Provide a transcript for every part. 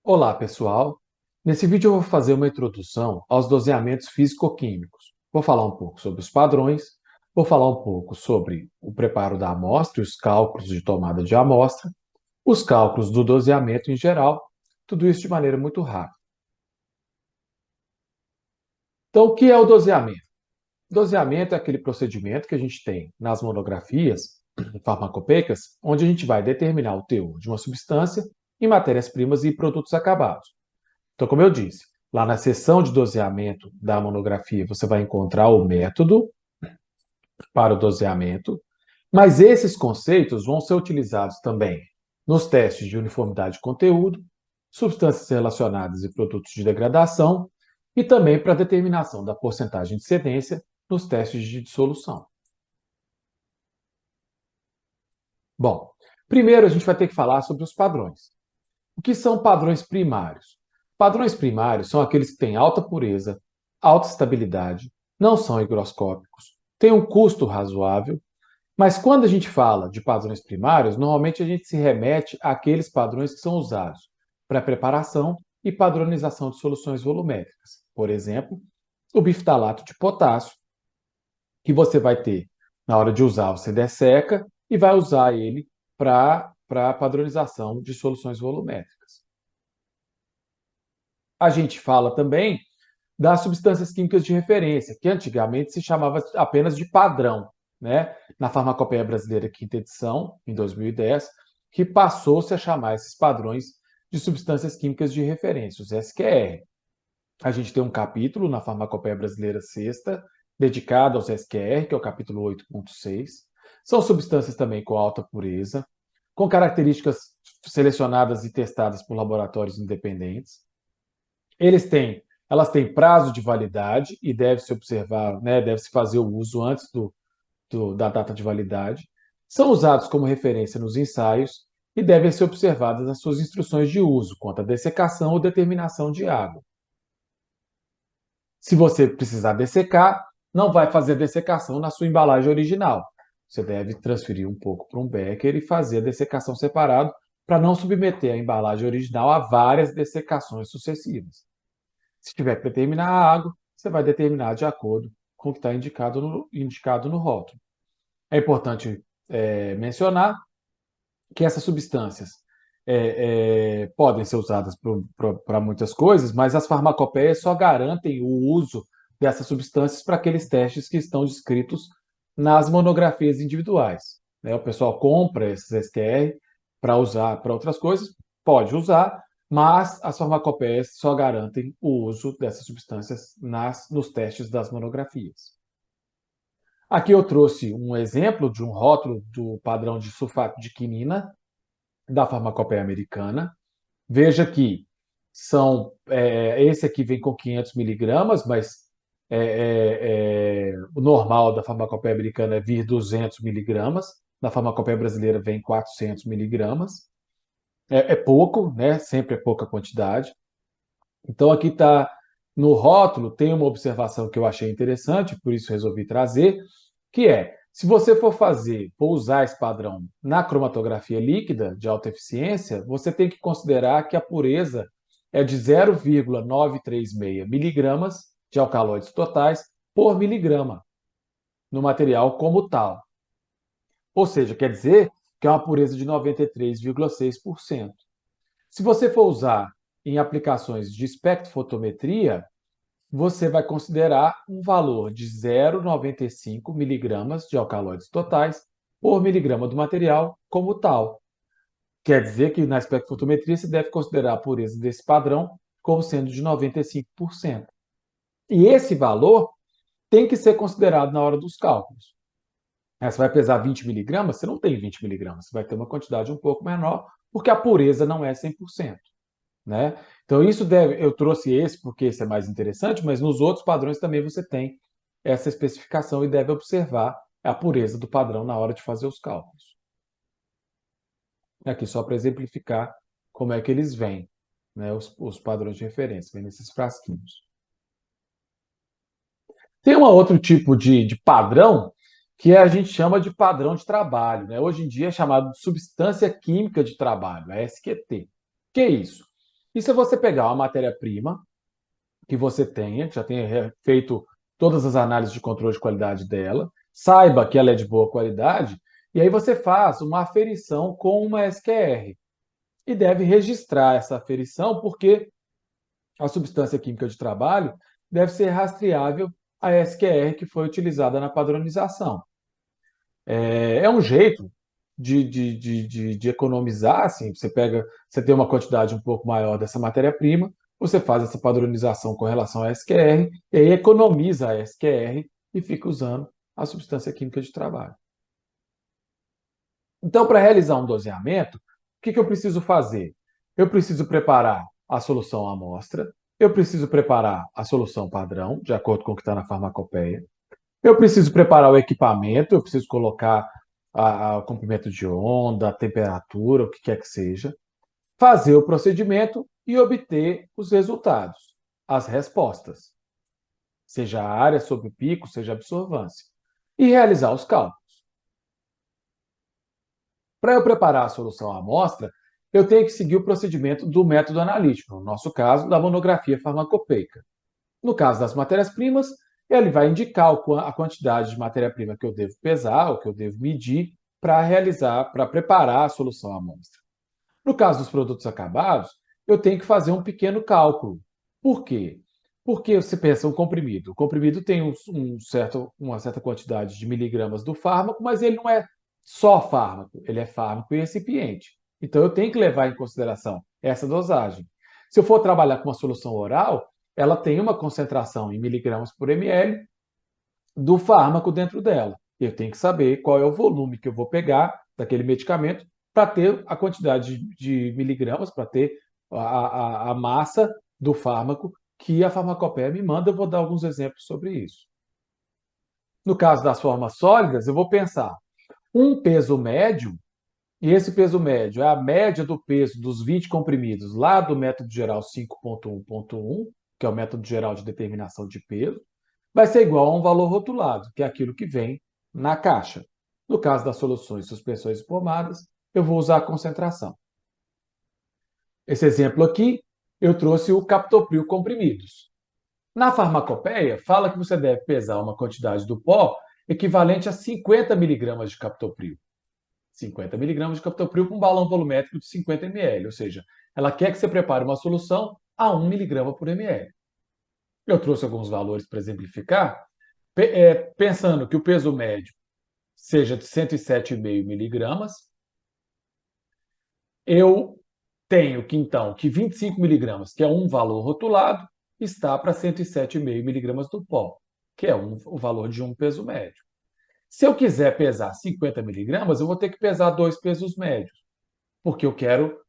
Olá, pessoal! Nesse vídeo eu vou fazer uma introdução aos doseamentos físico-químicos. Vou falar um pouco sobre os padrões, vou falar um pouco sobre o preparo da amostra e os cálculos de tomada de amostra, os cálculos do doseamento em geral, tudo isso de maneira muito rápida. Então, o que é o doseamento? Doseamento é aquele procedimento que a gente tem nas monografias farmacopeicas, onde a gente vai determinar o teor de uma substância em matérias-primas e produtos acabados. Então, como eu disse, lá na seção de doseamento da monografia, você vai encontrar o método para o doseamento, mas esses conceitos vão ser utilizados também nos testes de uniformidade de conteúdo, substâncias relacionadas e produtos de degradação, e também para a determinação da porcentagem de cedência nos testes de dissolução. Bom, primeiro a gente vai ter que falar sobre os padrões. O que são padrões primários? Padrões primários são aqueles que têm alta pureza, alta estabilidade, não são higroscópicos, têm um custo razoável, mas quando a gente fala de padrões primários, normalmente a gente se remete àqueles padrões que são usados para preparação e padronização de soluções volumétricas. Por exemplo, o biftalato de potássio, que você vai ter na hora de usar, você desseca e vai usar ele para padronização de soluções volumétricas. A gente fala também das substâncias químicas de referência, que antigamente se chamava apenas de padrão, né? Na Farmacopeia Brasileira, quinta edição, em 2010, que passou-se a chamar esses padrões de substâncias químicas de referência, os SQR. A gente tem um capítulo na Farmacopeia Brasileira sexta, dedicado aos SQR, que é o capítulo 8.6. São substâncias também com alta pureza, com características selecionadas e testadas por laboratórios independentes. Elas têm prazo de validade e deve-se observar, né, deve-se fazer o uso antes da data de validade. São usados como referência nos ensaios e devem ser observadas as suas instruções de uso quanto à dessecação ou determinação de água. Se você precisar dessecar, não vai fazer a dessecação na sua embalagem original. Você deve transferir um pouco para um becker e fazer a dessecação separado para não submeter a embalagem original a várias dessecações sucessivas. Se tiver que determinar a água, você vai determinar de acordo com o que está indicado no rótulo. É importante mencionar que essas substâncias podem ser usadas para muitas coisas, mas as farmacopeias só garantem o uso dessas substâncias para aqueles testes que estão descritos nas monografias individuais, né? O pessoal compra esses STR para usar para outras coisas, pode usar, mas as farmacopeias só garantem o uso dessas substâncias nos testes das monografias. Aqui eu trouxe um exemplo de um rótulo do padrão de sulfato de quinina da farmacopeia americana. Veja que esse aqui vem com 500 miligramas, mas o normal da farmacopeia americana é vir 200 miligramas, na farmacopeia brasileira vem 400 miligramas. É pouco, né? Sempre é pouca quantidade. Então aqui está no rótulo, tem uma observação que eu achei interessante, por isso resolvi trazer, que é, se você for usar esse padrão na cromatografia líquida de alta eficiência, você tem que considerar que a pureza é de 0,936 miligramas de alcaloides totais por miligrama no material como tal. Ou seja, quer dizer que é uma pureza de 93,6%. Se você for usar em aplicações de espectrofotometria, você vai considerar um valor de 0,95 miligramas de alcaloides totais por miligrama do material como tal. Quer dizer que na espectrofotometria se deve considerar a pureza desse padrão como sendo de 95%. E esse valor tem que ser considerado na hora dos cálculos. Você vai pesar 20 miligramas, você não tem 20 miligramas, você vai ter uma quantidade um pouco menor, porque a pureza não é 100%. Né? Então, eu trouxe esse porque esse é mais interessante, mas nos outros padrões também você tem essa especificação e deve observar a pureza do padrão na hora de fazer os cálculos. Aqui só para exemplificar como é que eles vêm, né? Os padrões de referência, vêm nesses frasquinhos. Tem um outro tipo de padrão que a gente chama de padrão de trabalho. Né? Hoje em dia é chamado de substância química de trabalho, a SQT. O que é isso? E se você pegar uma matéria-prima que você tenha, que já tenha feito todas as análises de controle de qualidade dela, saiba que ela é de boa qualidade, e aí você faz uma aferição com uma SQR. E deve registrar essa aferição, porque a substância química de trabalho deve ser rastreável à SQR que foi utilizada na padronização. É um jeito de economizar, assim, você tem uma quantidade um pouco maior dessa matéria-prima, você faz essa padronização com relação à SQR, e aí economiza a SQR e fica usando a substância química de trabalho. Então, para realizar um doseamento, o que eu preciso fazer? Eu preciso preparar a solução amostra, eu preciso preparar a solução padrão, de acordo com o que está na farmacopeia, eu preciso preparar o equipamento, eu preciso colocar o comprimento de onda, a temperatura, o que quer que seja, fazer o procedimento e obter os resultados, as respostas, seja a área sobre o pico, seja a absorvância, e realizar os cálculos. Para eu preparar a solução à amostra, eu tenho que seguir o procedimento do método analítico, no nosso caso, da monografia farmacopeica. No caso das matérias-primas, ele vai indicar a quantidade de matéria-prima que eu devo pesar, ou que eu devo medir, para preparar a solução à amostra. No caso dos produtos acabados, eu tenho que fazer um pequeno cálculo. Por quê? Porque você pensa um comprimido. O comprimido tem uma certa quantidade de miligramas do fármaco, mas ele não é só fármaco, ele é fármaco e recipiente. Então eu tenho que levar em consideração essa dosagem. Se eu for trabalhar com uma solução oral, ela tem uma concentração em miligramas por ml do fármaco dentro dela. Eu tenho que saber qual é o volume que eu vou pegar daquele medicamento para ter a quantidade de miligramas, para ter a massa do fármaco que a farmacopeia me manda. Eu vou dar alguns exemplos sobre isso. No caso das formas sólidas, eu vou pensar um peso médio, e esse peso médio é a média do peso dos 20 comprimidos lá do método geral 5.1.1, que é o método geral de determinação de peso, vai ser igual a um valor rotulado, que é aquilo que vem na caixa. No caso das soluções, suspensões e pomadas, eu vou usar a concentração. Esse exemplo aqui, eu trouxe o captopril comprimidos. Na farmacopeia, fala que você deve pesar uma quantidade do pó equivalente a 50 miligramas de captopril. 50 miligramas de captopril com um balão volumétrico de 50 ml, ou seja, ela quer que você prepare uma solução a 1 miligrama por ml. Eu trouxe alguns valores para exemplificar, pensando que o peso médio seja de 107,5 miligramas, eu tenho que, então, que 25 miligramas, que é um valor rotulado, está para 107,5 miligramas do pó, que é o valor de um peso médio. Se eu quiser pesar 50 miligramas, eu vou ter que pesar dois pesos médios, porque eu quero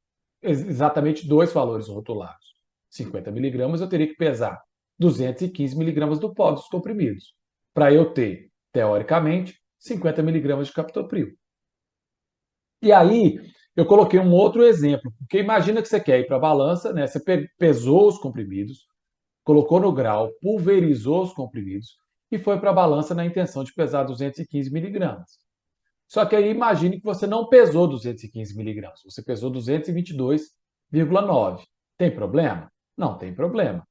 exatamente dois valores rotulados. 50 miligramas, eu teria que pesar 215 miligramas do pó dos comprimidos, para eu ter, teoricamente, 50 miligramas de captopril. E aí, eu coloquei um outro exemplo, porque imagina que você quer ir para a balança, né? Você pesou os comprimidos, colocou no grau, pulverizou os comprimidos e foi para a balança na intenção de pesar 215 miligramas. Só que aí imagine que você não pesou 215 miligramas, você pesou 222,9. Tem problema? Não tem problema.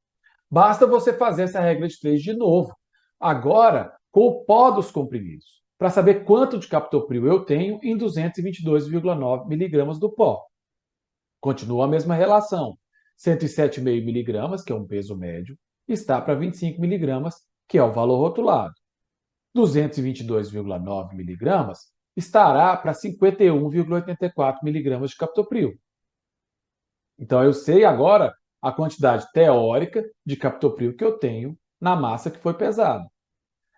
Basta você fazer essa regra de 3 de novo. Agora, com o pó dos comprimidos, para saber quanto de captopril eu tenho em 222,9 miligramas do pó. Continua a mesma relação. 107,5 miligramas, que é um peso médio, está para 25 miligramas, que é o valor rotulado. 222,9 miligramas estará para 51,84 miligramas de captopril. Então, eu sei agora a quantidade teórica de captopril que eu tenho na massa que foi pesada.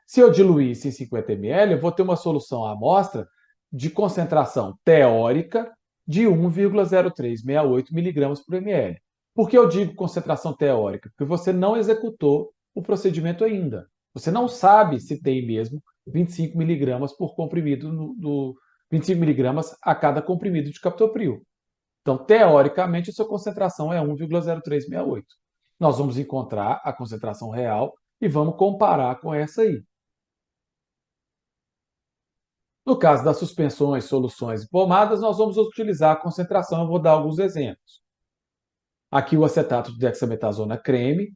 Se eu diluir isso em 50 ml, eu vou ter uma solução à amostra de concentração teórica de 1,0368 miligramas por ml. Por que eu digo concentração teórica? Porque você não executou o procedimento ainda. Você não sabe se tem mesmo 25 miligramas por comprimido, 25 miligramas a cada comprimido de captopril. Então, teoricamente, a sua concentração é 1,0368. Nós vamos encontrar a concentração real e vamos comparar com essa aí. No caso das suspensões, soluções e pomadas, nós vamos utilizar a concentração. Eu vou dar alguns exemplos. Aqui o acetato de dexametasona creme,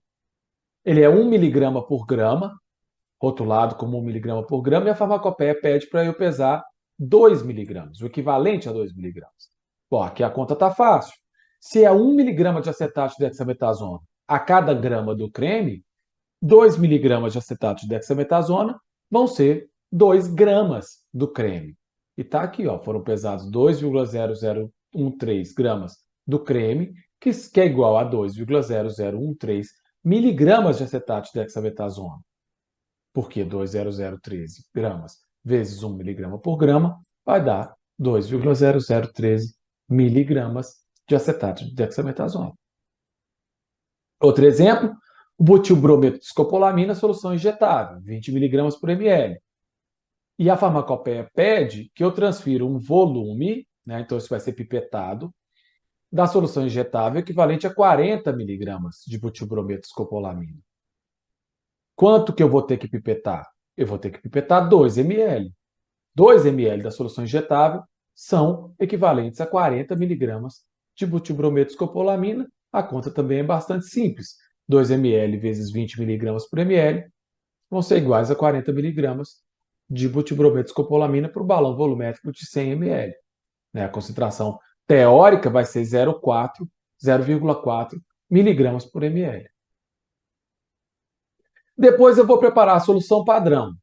ele é 1 miligrama por grama, rotulado como 1 miligrama por grama, e a farmacopeia pede para eu pesar 2 miligramas, o equivalente a 2 miligramas. Bom, aqui a conta está fácil. Se é 1 miligrama de acetato de dexametasona a cada grama do creme, 2 miligramas de acetato de dexametasona vão ser 2 gramas do creme. E está aqui, ó, foram pesados 2,0013 gramas do creme, que é igual a 2,0013 miligramas de acetato de dexametasona. Porque 2,0013 gramas vezes 1 miligrama por grama vai dar 2,0013 miligramas de acetato de dexametasona. Outro exemplo, o butilbrometo de escopolamina, solução injetável, 20 miligramas por ml. E a farmacopeia pede que eu transfira um volume, né, então isso vai ser pipetado, da solução injetável equivalente a 40 miligramas de butilbrometo de escopolamina. Quanto que eu vou ter que pipetar? Eu vou ter que pipetar 2 ml. 2 ml da solução injetável são equivalentes a 40 miligramas de butilbrometo de escopolamina. A conta também é bastante simples. 2 ml vezes 20 miligramas por ml vão ser iguais a 40 miligramas de butilbrometo de escopolamina para o balão volumétrico de 100 ml. A concentração teórica vai ser 0,4 miligramas por ml. Depois eu vou preparar a solução padrão.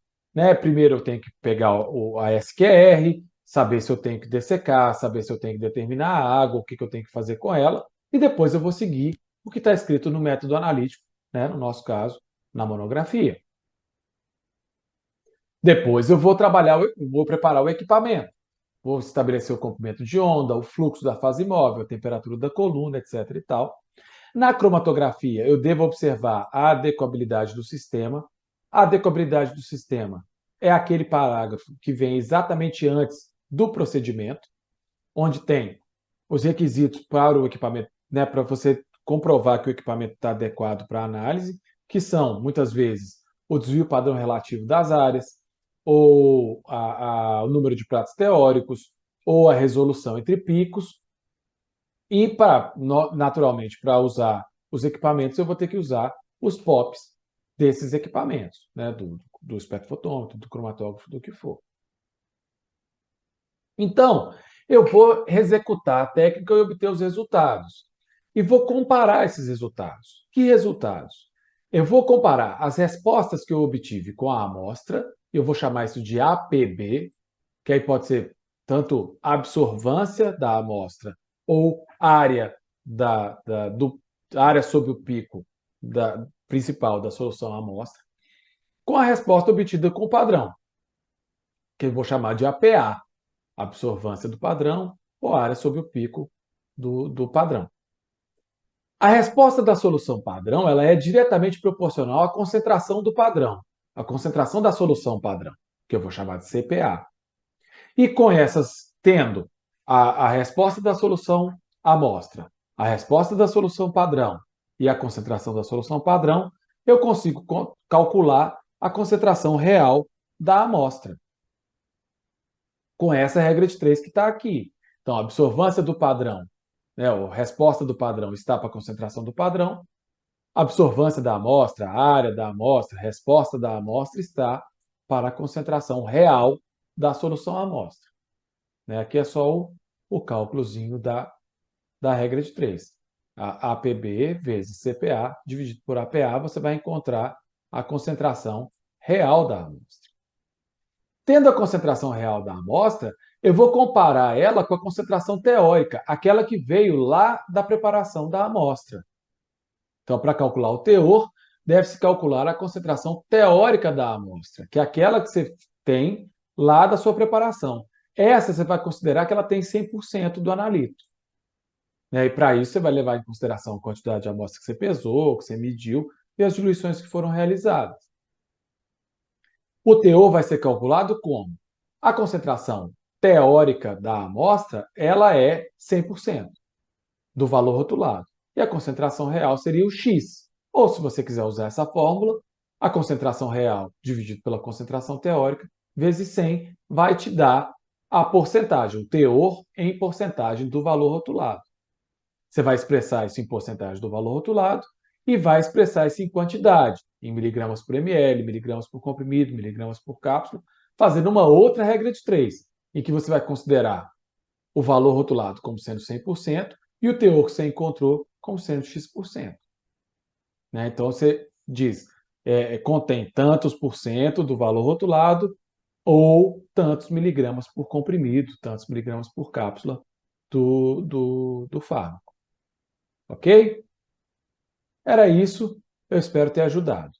Primeiro eu tenho que pegar a SQR, saber se eu tenho que dessecar, saber se eu tenho que determinar a água, o que eu tenho que fazer com ela, e depois eu vou seguir o que está escrito no método analítico, no nosso caso, na monografia. Depois eu vou preparar o equipamento. Vou estabelecer o comprimento de onda, o fluxo da fase móvel, a temperatura da coluna, etc. e tal. Na cromatografia, eu devo observar a adequabilidade do sistema. A adequabilidade do sistema é aquele parágrafo que vem exatamente antes do procedimento, onde tem os requisitos para o equipamento, para você comprovar que o equipamento está adequado para a análise, que são, muitas vezes, o desvio padrão relativo das áreas, ou o número de pratos teóricos, ou a resolução entre picos. E, naturalmente, para usar os equipamentos, eu vou ter que usar os POPs desses equipamentos, do espectrofotômetro, do cromatógrafo, do que for. Então, eu vou executar a técnica e obter os resultados. E vou comparar esses resultados. Que resultados? Eu vou comparar as respostas que eu obtive com a amostra, eu vou chamar isso de APB, que aí pode ser tanto absorvância da amostra ou área, área sob o pico principal da solução à amostra, com a resposta obtida com o padrão, que eu vou chamar de APA, absorvância do padrão ou área sob o pico do padrão. A resposta da solução padrão ela é diretamente proporcional à concentração do padrão, a concentração da solução padrão, que eu vou chamar de CPA. E com essas, tendo a resposta da solução amostra, a resposta da solução padrão e a concentração da solução padrão, eu consigo calcular a concentração real da amostra. Com essa regra de 3 que está aqui. Então, a absorvância do padrão, a resposta do padrão está para a concentração do padrão, a absorvância da amostra, a área da amostra, a resposta da amostra está para a concentração real da solução amostra. Aqui é só o cálculozinho da regra de 3. A APB vezes CPA dividido por APA, você vai encontrar a concentração real da amostra. Tendo a concentração real da amostra, eu vou comparar ela com a concentração teórica, aquela que veio lá da preparação da amostra. Então, para calcular o teor, deve-se calcular a concentração teórica da amostra, que é aquela que você tem lá da sua preparação. Essa você vai considerar que ela tem 100% do analito. E para isso você vai levar em consideração a quantidade de amostra que você pesou, que você mediu e as diluições que foram realizadas. O teor vai ser calculado como? A concentração teórica da amostra ela é 100% do valor rotulado. E a concentração real seria o X. Ou, se você quiser usar essa fórmula, a concentração real dividido pela concentração teórica vezes 100 vai te dar a porcentagem, o teor em porcentagem do valor rotulado. Você vai expressar isso em porcentagem do valor rotulado e vai expressar isso em quantidade, em miligramas por ml, miligramas por comprimido, miligramas por cápsula, fazendo uma outra regra de 3, em que você vai considerar o valor rotulado como sendo 100% e o teor que você encontrou como sendo X%. Né? Então você diz, contém tantos por cento do valor rotulado ou tantos miligramas por comprimido, tantos miligramas por cápsula do fármaco. Ok? Era isso, eu espero ter ajudado.